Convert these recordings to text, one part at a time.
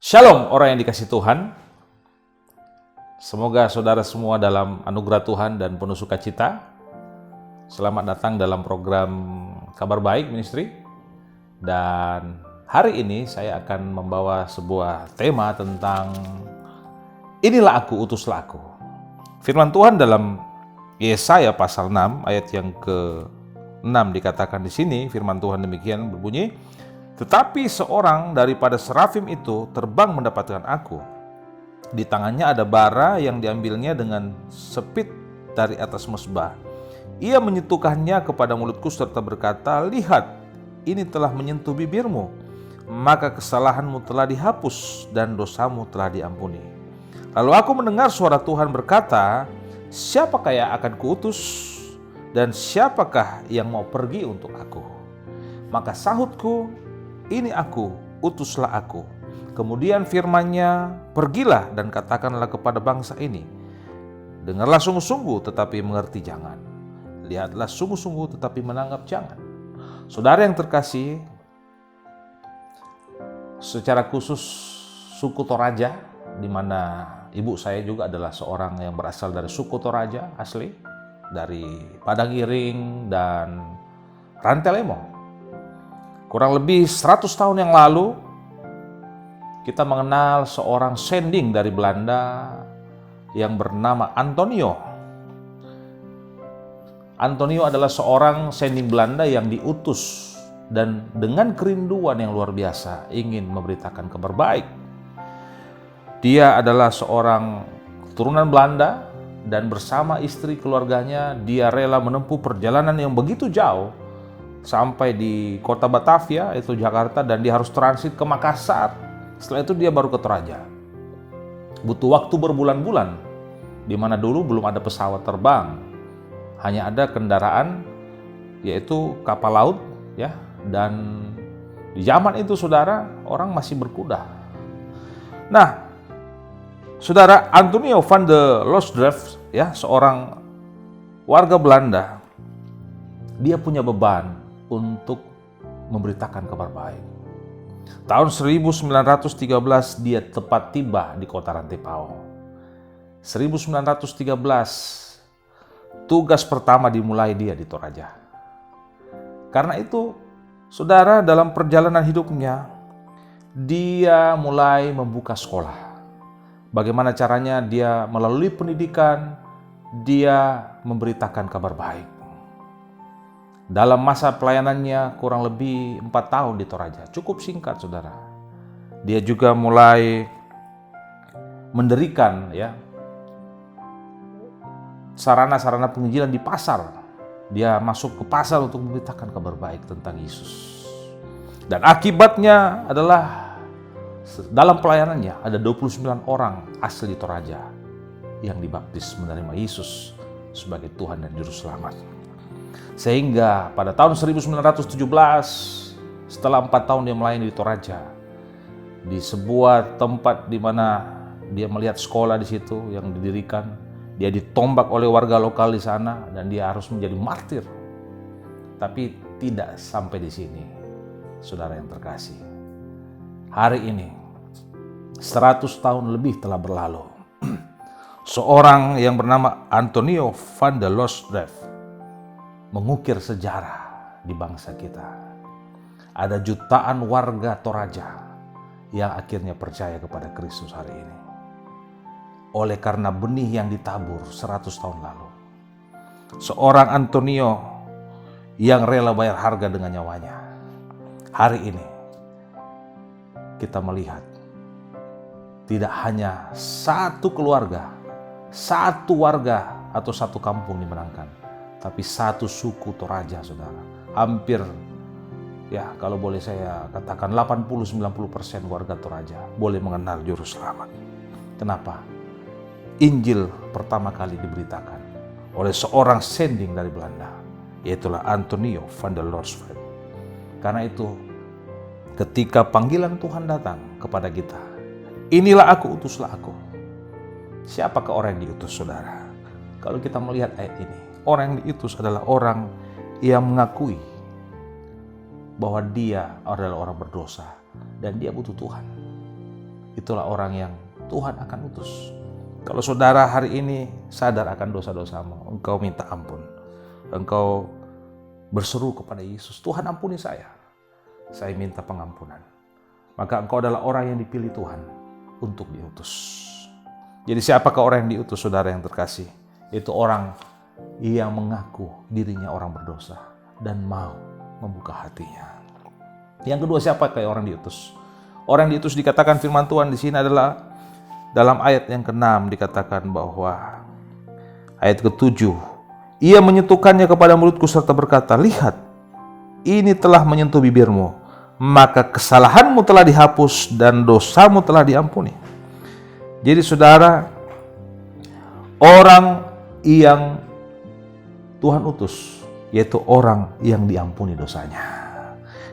Shalom orang yang dikasih Tuhan. Semoga saudara semua dalam anugerah Tuhan dan penuh sukacita. Selamat datang dalam program Kabar Baik Ministry. Dan hari ini saya akan membawa sebuah tema tentang inilah aku, utuslah aku. Firman Tuhan dalam Yesaya pasal 6 ayat yang ke-6 dikatakan di sini, firman Tuhan demikian berbunyi, tetapi seorang daripada serafim itu terbang mendapatkan aku. Di tangannya ada bara yang diambilnya dengan sepit dari atas mezbah. Ia menyentuhkannya kepada mulutku serta berkata, lihat, ini telah menyentuh bibirmu, maka kesalahanmu telah dihapus dan dosamu telah diampuni. Lalu aku mendengar suara Tuhan berkata, siapakah yang akan kuutus dan siapakah yang mau pergi untuk aku? Maka sahutku, ini aku, utuslah aku. Kemudian firman-Nya, pergilah dan katakanlah kepada bangsa ini, dengarlah sungguh-sungguh tetapi mengerti jangan. Lihatlah sungguh-sungguh tetapi menanggap jangan. Saudara yang terkasih, secara khusus suku Toraja, di mana ibu saya juga adalah seorang yang berasal dari suku Toraja asli, dari Padang Iring dan Rantelemo. Kurang lebih 100 tahun yang lalu, kita mengenal seorang sending dari Belanda yang bernama Antonio. Antonio adalah seorang sending Belanda yang diutus dan dengan kerinduan yang luar biasa ingin memberitakan kabar baik. Dia adalah seorang keturunan Belanda dan bersama istri keluarganya dia rela menempuh perjalanan yang begitu jauh sampai di kota Batavia, itu Jakarta, dan dia harus transit ke Makassar. Setelah itu dia baru ke Toraja. Butuh waktu berbulan-bulan, di mana dulu belum ada pesawat terbang. Hanya ada kendaraan, yaitu kapal laut, ya. Dan di zaman itu, saudara, orang masih berkuda. Nah, saudara, Antonio van de Loosdrecht, ya, seorang warga Belanda, dia punya beban untuk memberitakan kabar baik. Tahun 1913 dia tepat tiba di kota Rantepao. 1913 tugas pertama dimulai dia di Toraja. Karena itu, saudara, dalam perjalanan hidupnya dia mulai membuka sekolah. Bagaimana caranya dia melalui pendidikan, dia memberitakan kabar baik. Dalam masa pelayanannya kurang lebih 4 tahun di Toraja, cukup singkat, saudara. Dia juga mulai mendirikan, ya, sarana-sarana penginjilan di pasar. Dia masuk ke pasar untuk memberitakan kabar baik tentang Yesus. Dan akibatnya adalah dalam pelayanannya ada 29 orang asli Toraja yang dibaptis menerima Yesus sebagai Tuhan dan Juru Selamat. Sehingga pada tahun 1917, setelah 4 tahun dia melayani di Toraja, di sebuah tempat di mana dia melihat sekolah di situ yang didirikan, dia ditombak oleh warga lokal di sana dan dia harus menjadi martir. Tapi tidak sampai di sini, saudara yang terkasih. Hari ini, 100 tahun lebih telah berlalu. Seorang yang bernama Antonio van de Loosdrecht mengukir sejarah di bangsa kita. Ada jutaan warga Toraja yang akhirnya percaya kepada Kristus hari ini. Oleh karena benih yang ditabur 100 tahun lalu. Seorang Antonio yang rela bayar harga dengan nyawanya. Hari ini kita melihat tidak hanya satu keluarga, satu warga atau satu kampung dimenangkan, tapi satu suku Toraja, saudara. Hampir, ya kalau boleh saya katakan 80-90% warga Toraja boleh mengenal Juru Selamat. Kenapa? Injil pertama kali diberitakan oleh seorang sending dari Belanda, yaitulah Antonio van de Loosdrecht. Karena itu, ketika panggilan Tuhan datang kepada kita, inilah aku, utuslah aku. Siapakah orang yang diutus, saudara? Kalau kita melihat ayat ini, orang yang diutus adalah orang yang mengakui bahwa dia adalah orang berdosa dan dia butuh Tuhan. Itu itulah orang yang Tuhan akan utus. Kalau saudara hari ini sadar akan dosa-dosamu, engkau minta ampun, engkau berseru kepada Yesus, Tuhan ampuni saya minta pengampunan, maka engkau adalah orang yang dipilih Tuhan untuk diutus. Jadi siapakah orang yang diutus, saudara yang terkasih? Itu orang yang mengaku dirinya orang berdosa dan mau membuka hatinya. Yang kedua, siapakah orang diutus? Orang yang diutus dikatakan firman Tuhan di sini adalah dalam ayat yang ke-6 dikatakan bahwa ayat ke-7, ia menyentuhkannya kepada mulutku serta berkata, lihat, ini telah menyentuh bibirmu, maka kesalahanmu telah dihapus dan dosamu telah diampuni. Jadi saudara, orang yang Tuhan utus yaitu orang yang diampuni dosanya.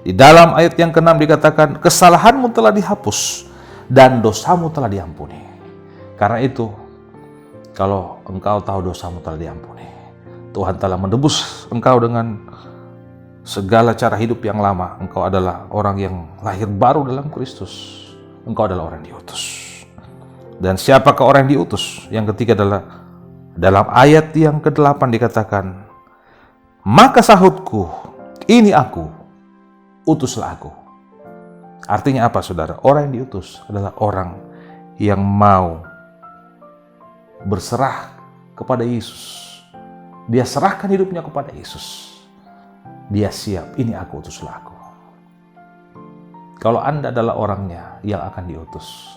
Di dalam ayat yang ke-6 dikatakan, kesalahanmu telah dihapus dan dosamu telah diampuni. Karena itu, kalau engkau tahu dosamu telah diampuni, Tuhan telah menebus engkau dengan segala cara hidup yang lama. Engkau adalah orang yang lahir baru dalam Kristus. Engkau adalah orang diutus. Dan siapakah orang yang diutus? Yang ketiga adalah dalam ayat yang ke-8 dikatakan, maka sahutku, ini aku, utuslah aku. Artinya apa, saudara? Orang yang diutus adalah orang yang mau berserah kepada Yesus. Dia serahkan hidupnya kepada Yesus. Dia siap, ini aku, utuslah aku. Kalau Anda adalah orangnya yang akan diutus,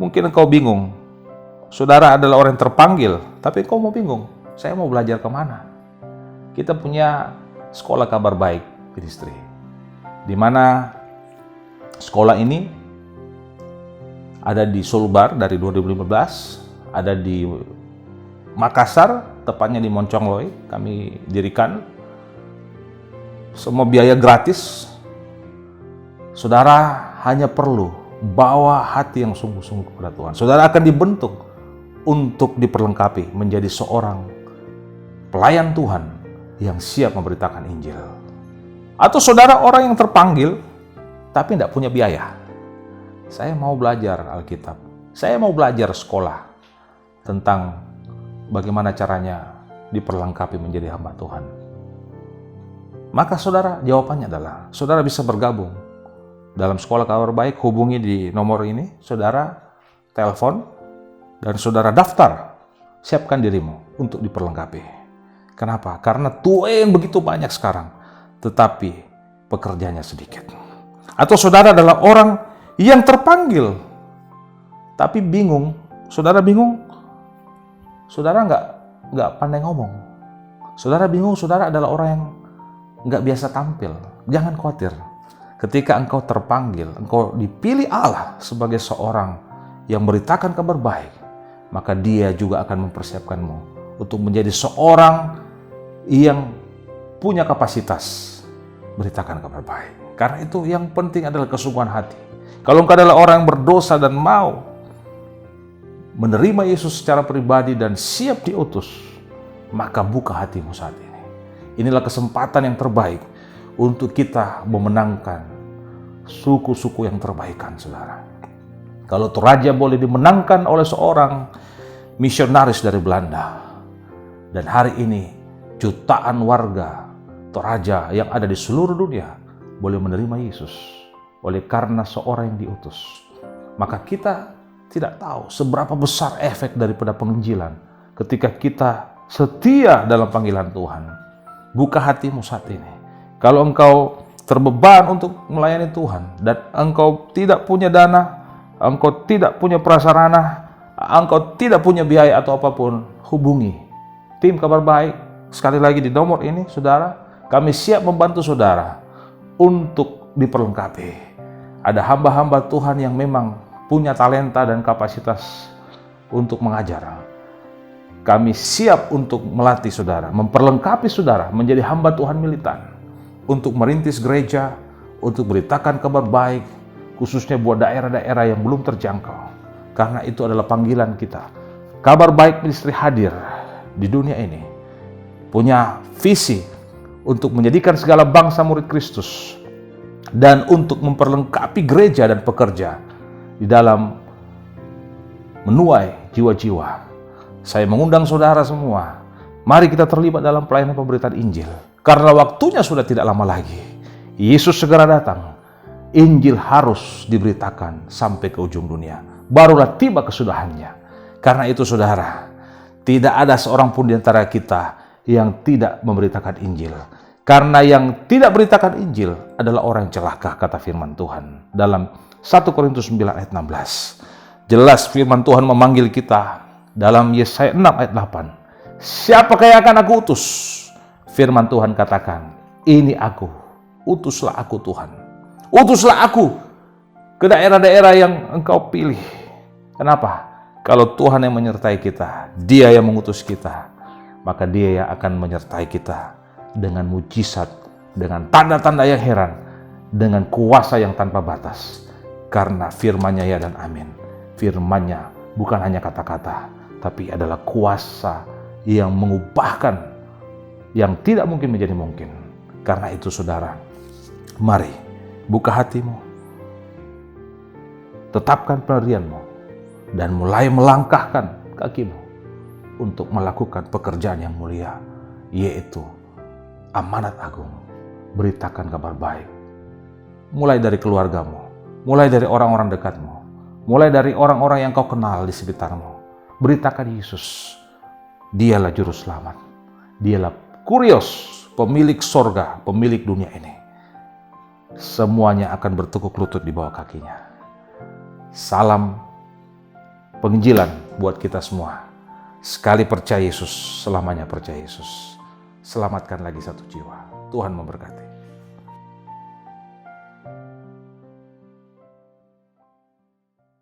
mungkin engkau bingung. Saudara adalah orang yang terpanggil, tapi engkau mau bingung, saya mau belajar kemana? Kita punya sekolah kabar baik ministry, di mana sekolah ini ada di Sulbar dari 2015, ada di Makassar, tepatnya di Moncongloy, kami dirikan. Semua biaya gratis. Saudara hanya perlu bawa hati yang sungguh-sungguh kepada Tuhan. Saudara akan dibentuk untuk diperlengkapi menjadi seorang pelayan Tuhan yang siap memberitakan Injil. Atau saudara orang yang terpanggil tapi tidak punya biaya. Saya mau belajar Alkitab. Saya mau belajar sekolah tentang bagaimana caranya diperlengkapi menjadi hamba Tuhan. Maka saudara, jawabannya adalah saudara bisa bergabung dalam sekolah kabar baik. Hubungi di nomor ini, saudara telepon dan saudara daftar. Siapkan dirimu untuk diperlengkapi. Kenapa? Karena tuan begitu banyak sekarang, tetapi pekerjaannya sedikit. Atau saudara adalah orang yang terpanggil tapi bingung. Saudara bingung, saudara nggak pandai ngomong. Saudara bingung, saudara adalah orang yang nggak biasa tampil. Jangan khawatir. Ketika engkau terpanggil, engkau dipilih Allah sebagai seorang yang beritakan kabar baik, maka Dia juga akan mempersiapkanmu untuk menjadi seorang yang punya kapasitas beritakan kabar baik. Karena itu yang penting adalah kesungguhan hati. Kalau engkau adalah orang yang berdosa dan mau menerima Yesus secara pribadi dan siap diutus, maka buka hatimu saat ini. Inilah kesempatan yang terbaik untuk kita memenangkan suku-suku yang terbaikan, saudara. Kalau Toraja boleh dimenangkan oleh seorang misionaris dari Belanda, dan hari ini jutaan warga Toraja yang ada di seluruh dunia boleh menerima Yesus oleh karena seorang yang diutus, maka kita tidak tahu seberapa besar efek daripada penginjilan ketika kita setia dalam panggilan Tuhan. Buka hatimu saat ini. Kalau engkau terbeban untuk melayani Tuhan dan engkau tidak punya dana, engkau tidak punya prasarana, engkau tidak punya biaya atau apapun, hubungi tim kabar baik. Sekali lagi di nomor ini, saudara, kami siap membantu saudara untuk diperlengkapi. Ada hamba-hamba Tuhan yang memang punya talenta dan kapasitas untuk mengajar. Kami siap untuk melatih saudara, memperlengkapi saudara menjadi hamba Tuhan militan, untuk merintis gereja, untuk beritakan kabar baik, khususnya buat daerah-daerah yang belum terjangkau. Karena itu adalah panggilan kita. Kabar baik ministry hadir di dunia ini, punya visi untuk menjadikan segala bangsa murid Kristus, dan untuk memperlengkapi gereja dan pekerja di dalam menuai jiwa-jiwa. Saya mengundang saudara semua, mari kita terlibat dalam pelayanan pemberitaan Injil. Karena waktunya sudah tidak lama lagi. Yesus segera datang. Injil harus diberitakan sampai ke ujung dunia. Barulah tiba kesudahannya. Karena itu saudara, tidak ada seorang pun di antara kita yang tidak memberitakan Injil. Karena yang tidak beritakan Injil adalah orang yang celaka, kata firman Tuhan. Dalam 1 Korintus 9 ayat 16. Jelas firman Tuhan memanggil kita dalam Yesaya 6 ayat 8. Siapakah yang akan aku utus? Firman Tuhan katakan, ini aku, utuslah aku Tuhan. Utuslah aku ke daerah-daerah yang engkau pilih. Kenapa? Kalau Tuhan yang menyertai kita, Dia yang mengutus kita, maka Dia yang akan menyertai kita dengan mujizat, dengan tanda-tanda yang heran, dengan kuasa yang tanpa batas. Karena firman-Nya ya dan amin. Firman-Nya bukan hanya kata-kata, tapi adalah kuasa yang mengubahkan yang tidak mungkin menjadi mungkin. Karena itu saudara, mari buka hatimu, tetapkan pendirianmu, dan mulai melangkahkan kakimu untuk melakukan pekerjaan yang mulia, yaitu amanat agung, beritakan kabar baik. Mulai dari keluargamu, mulai dari orang-orang dekatmu, mulai dari orang-orang yang kau kenal di sekitarmu. Beritakan Yesus, Dialah Juru Selamat, Dialah Kurios, pemilik sorga, pemilik dunia ini. Semuanya akan bertekuk lutut di bawah kakinya. Salam penginjilan buat kita semua. Sekali percaya Yesus, selamanya percaya Yesus. Selamatkan lagi satu jiwa. Tuhan memberkati.